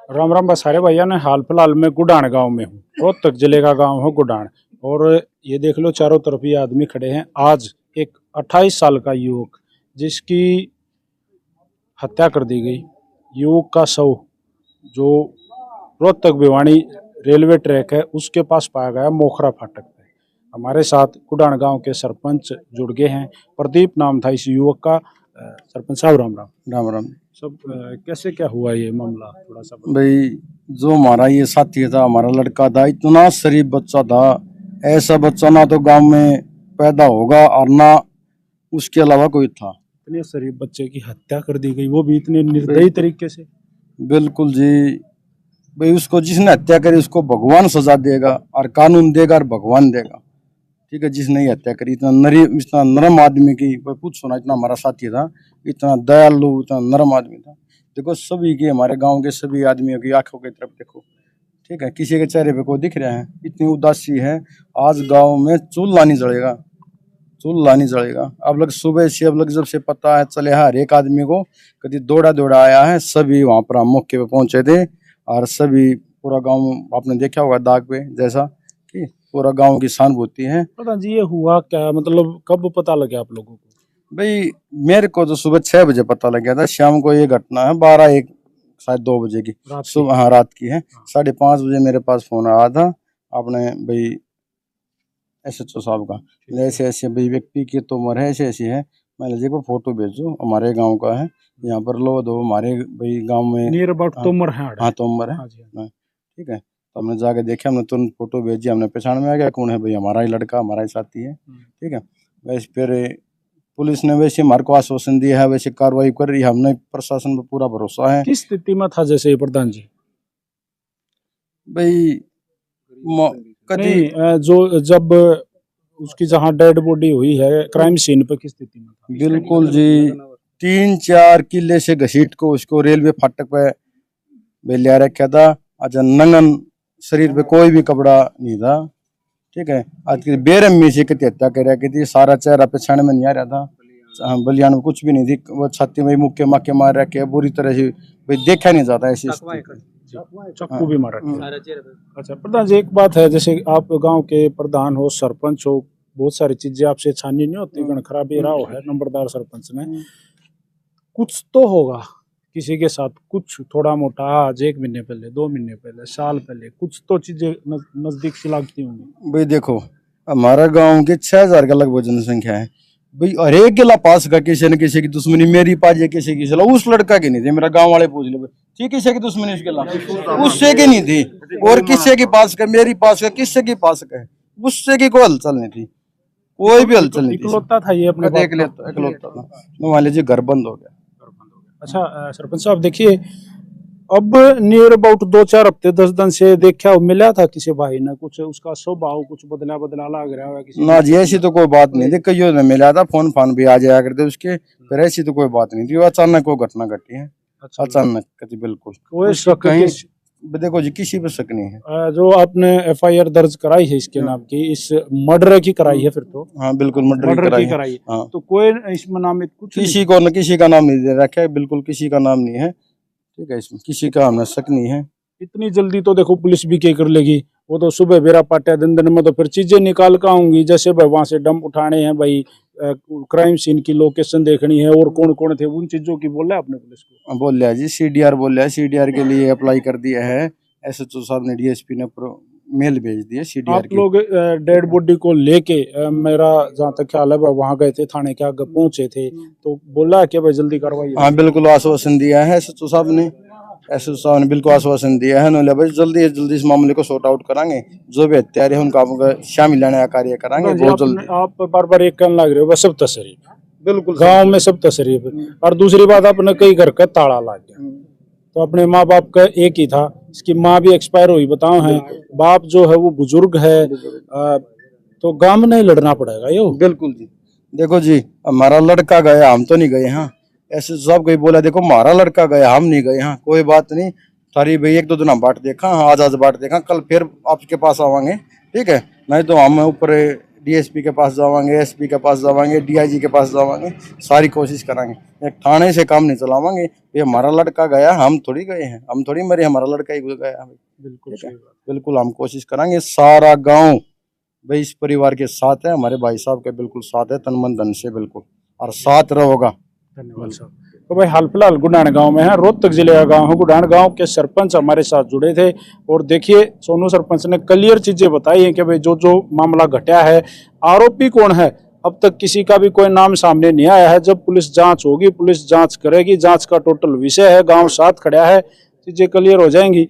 राम राम बसारे भैया। ने हाल फिलहाल में गुडान गांव में हूँ। रोहतक जिले का गांव है गुडान। और ये देख लो चारों तरफ ये आदमी खड़े हैं। आज एक 28 साल का युवक जिसकी हत्या कर दी गई, युवक का शव जो रोहतक भिवानी रेलवे ट्रैक है उसके पास पाया गया, मोखरा फाटक पे। हमारे साथ गुडान गांव के सरपंच जुड़ गए हैं। प्रदीप नाम था इस युवक का। सरपंच साहब राम राम। राम राम। सब कैसे क्या हुआ ये मामला, थोड़ा सा भाई, जो हमारा ये साथी था, हमारा लड़का था, इतना शरीफ बच्चा था। ऐसा बच्चा ना तो गांव में पैदा होगा और ना उसके अलावा कोई था। इतने शरीफ बच्चे की हत्या कर दी गई, वो भी इतने निर्दयी तरीके से। बिल्कुल जी भाई, उसको जिसने हत्या करी उसको भगवान सजा देगा और कानून देगा और भगवान देगा। ठीक है, जिसने ये हत्या करी, इतना नरम आदमी की पूछो ना। इतना हमारा साथी था, इतना दयालु, इतना नरम आदमी था। देखो सभी की, हमारे गांव के सभी आदमियों की आंखों की तरफ देखो। ठीक है, किसी के चेहरे पे कोई दिख रहा है, इतनी उदासी है। आज गांव में चूल्हा नहीं जलेगा, चूल्हा नहीं जलेगा। अब लग सुबह से, अब लग जब से पता है चले हर एक आदमी को, कभी दौड़ा दौड़ा आया है। सभी वहां पर हम मौके पे पहुंचे थे और सभी पूरा गाँव आपने देखा होगा दाग पे जैसा कि पूरा गांव की सहानुभूति है। पता जी ये हुआ क्या, मतलब कब पता लगा आप लोगों को? भाई मेरे को तो सुबह 6 बजे पता लग गया था। शाम को ये घटना है 12-1 शायद 2 बजे की सुबह, हाँ रात की है। 5:30 बजे मेरे पास फोन आया था आपने भाई SHO साहब का, ऐसे ऐसे भाई व्यक्ति की तो उम्र है, ऐसे ऐसी है। मैंने जी को फोटो भेजो, हमारे गांव का है, यहाँ पर लो दो हमारे भाई गांव में नियर अबाउट तोमर है। हाँ तोमर है। ठीक है, तो हमने जाके देखा, हमने तुरंत फोटो भेजी, हमने पहचान में आ गया कौन है भाई, हमारा ही लड़का, हमारा ही साथी है। ठीक है, वैसे फिर पुलिस ने वैसे हमारे को आश्वासन दिया है, वैसे कार्रवाई कर रही है। हमने प्रशासन पर पूरा भरोसा है। किस स्थिति में था जैसे प्रधान जी? भाई नहीं, जो जब उसकी जहाँ डेड बॉडी हुई है क्राइम सीन पे किस स्थिति में था? बिल्कुल जी, 3-4 किले से घसीट को उसको रेलवे फाटक पे ले रखा था। अच्छा, नंगन शरीर पे कोई भी कपड़ा नहीं था। ठीक है, आज की बेरहमी से कितनी हत्या कर रखी थी। सारा चेहरा पहचान में नहीं आ रहा था, बलियान में कुछ भी नहीं थी। वो छाती में मुक्के माके मार रखे बुरी तरह से, भाई देखा नहीं जाता ऐसी चक्कू भी मार रखे। अच्छा प्रधान जी, एक बात है, जैसे आप गांव के प्रधान हो, सरपंच हो, बहुत सारी चीजें आपसे छानी नहीं होती। गण खराबी रहा है नंबरदार सरपंच ने, कुछ तो होगा किसी के साथ, कुछ थोड़ा मोटा, आज 1 महीने पहले, 2 महीने पहले, साल पहले, कुछ तो चीजें नजदीक से लगती होंगी। भाई देखो, हमारा गांव के 6000 का लगभग जनसंख्या है। भाई हर एक गिला पास का किसी न किसी की दुश्मनी, मेरी पास है किसी की, उस लड़का की नहीं थी। मेरा गांव वाले पूछ ले, ठीक किसी की दुश्मनी उससे की नहीं थी, और किसी के पास का, मेरी पास का, किससे की पास का है, उससे की कोई हलचल नहीं थी, कोई भी हलचल नहीं थी। इकलौता था ये अपने देख लेता, इकलौता था। मान लीजिए घर बंद हो गया। अच्छा सरपंच साहब देखिए, अब नियर अबाउट 2-4 हफ्ते 10 दिन से देखा मिला था किसी भाई ने, कुछ उसका स्वभाव कुछ बदला बदला लग रहा है किसी ना जी, ऐसी तो कोई बात नहीं थी। कईयों ने मिला था, फोन फान भी आ जाया करते उसके, पर ऐसी तो कोई बात नहीं थी। अचानक वो घटना घटी है। अच्छा, अचानक बिल्कुल कोई शक कहीं, देखो जी किसी पे शक नहीं है। जो आपने FIR दर्ज कराई है इसके नाम की, इस मर्डर की कराई है फिर तो? हाँ बिल्कुल, मर्डर की कराई है। हाँ। तो कोई इसमें नामित कुछ किसी को न, किसी का नाम नहीं दे रखा है, बिल्कुल किसी का नाम नहीं है। ठीक है, इसमें किसी का हमें शक नहीं है। इतनी जल्दी तो देखो पुलिस भी क्या कर लेगी, वो तो सुबह बेरा पाटा दिन में तो फिर चीजें निकाल कर आऊंगी। जैसे भाई वहां से डंप उठाने हैं, भाई क्राइम सीन की लोकेशन देखनी है, और कौन कौन थे, उन चीजों की बोला आपने पुलिस को? बोल लिया जी, CDR बोल लिया, CDR के लिए अप्लाई कर दिया है। SHO साहब ने, DSP ने मेल भेज दिया CDR आप लोग डेड बॉडी को लेके, मेरा जहाँ तक ख्याल है वहां गए थे, थाने के आगे पहुंचे थे, तो बोला कि भाई जल्दी कार्रवाई? हाँ बिल्कुल, आश्वासन दिया है SHO साहब ने। SHO साहब ने बिल्कुल आश्वासन दिया है, नोले भाई जल्दी इस मामले को सॉर्ट आउट करांगे। जो भी हत्यारे हैं उनका शामिल लाने का कार्य करांगे बहुत जल्दी। आप बार एक कहने लग रहे हो सब तशरीफ, बिल्कुल गांव में सब तशरीफ। और दूसरी बात, अपने कई घर का ताला लग गया, तो अपने माँ बाप का एक ही था, इसकी माँ भी एक्सपायर हुई बताओ है, बाप जो है वो बुजुर्ग है, तो गांव में नहीं लड़ना पड़ेगा यो। बिल्कुल जी, देखो जी हमारा लड़का गया, हम तो नहीं गए। हाँ, ऐसे सब कोई बोला, देखो हमारा लड़का गया, हम नहीं गए। हाँ कोई बात नहीं, सारी भाई 1-2 दिन बाट देखा, आज बाट देखा, कल फिर आपके पास आवांगे। ठीक है, नहीं तो हम ऊपर DSP के पास जावांगे, SP के पास जावांगे, DIG के पास जावांगे, सारी कोशिश करांगे। एक थाने से काम नहीं चलावांगे। ये हमारा लड़का गया, हम थोड़ी गए हैं, हम थोड़ी मरे, हमारा लड़का ही गया। बिल्कुल ठीक है, सही बात। बिल्कुल हम कोशिश करेंगे। सारा गांव भाई इस परिवार के साथ है, हमारे भाई साहब के बिल्कुल साथ है, तन मन धन से बिल्कुल, और साथ रहोगा। धन्यवाद साहब। तो भाई हाल फिलहाल गुडान गांव में है, रोहतक जिले का गांव है गुडान। गांव के सरपंच हमारे साथ जुड़े थे और देखिए सोनू सरपंच ने क्लियर चीजें बताई हैं कि भाई जो जो मामला घटा है, आरोपी कौन है, अब तक किसी का भी कोई नाम सामने नहीं आया है। जब पुलिस जांच होगी, पुलिस जांच करेगी, जांच का टोटल विषय है, गांव साथ खड़ा है, चीजें क्लियर हो जाएंगी।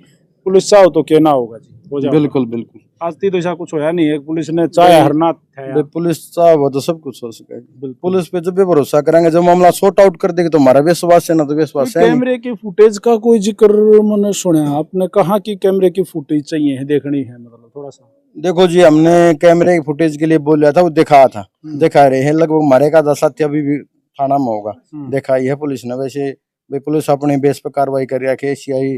पुलिस चाहो तो क्या ना होगा जी, हो जाएगा। बिल्कुल बिल्कुल। आज तक तो ऐसा कुछ होया नहीं है, पुलिस ने चाहे हरना भाई पुलिस चाहे वो तो सब कुछ हो सके। पुलिस पे जब भी भरोसा करेंगे, जब मामला सॉर्ट आउट कर देगी तो हमारा विश्वास है, ना तो विश्वास है नहीं। कैमरे की फुटेज का कोई जिक्र मैंने सुना, आपने कहा कि कैमरे की फुटेज चाहिए है, देखनी है, मतलब थोड़ा सा। देखो जी, हमने कैमरे की फुटेज के लिए बोला था, वो दिखाया था, दिखा रहे हैं। लगभग हमारे का सत्य अभी भी थाना में होगा, दिखाई है पुलिस ने। वैसे भाई पुलिस अपनी बेस पर कार्रवाई कर रही है, सीआई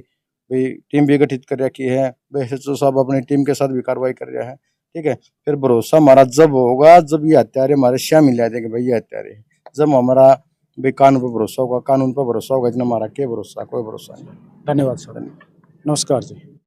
भाई टीम भी गठित कर रखी है, वैसे तो सब अपनी टीम के साथ भी कार्रवाई कर रहा है। ठीक है, फिर भरोसा हमारा जब होगा जब ये हत्यारे हमारे शामिल मिल जाते कि भाई ये हत्यारे हैं। जब हमारा भाई कानून पर भरोसा होगा, कानून पर भरोसा होगा, इतना हमारा क्या भरोसा, कोई भरोसा नहीं। धन्यवाद सर, नमस्कार जी।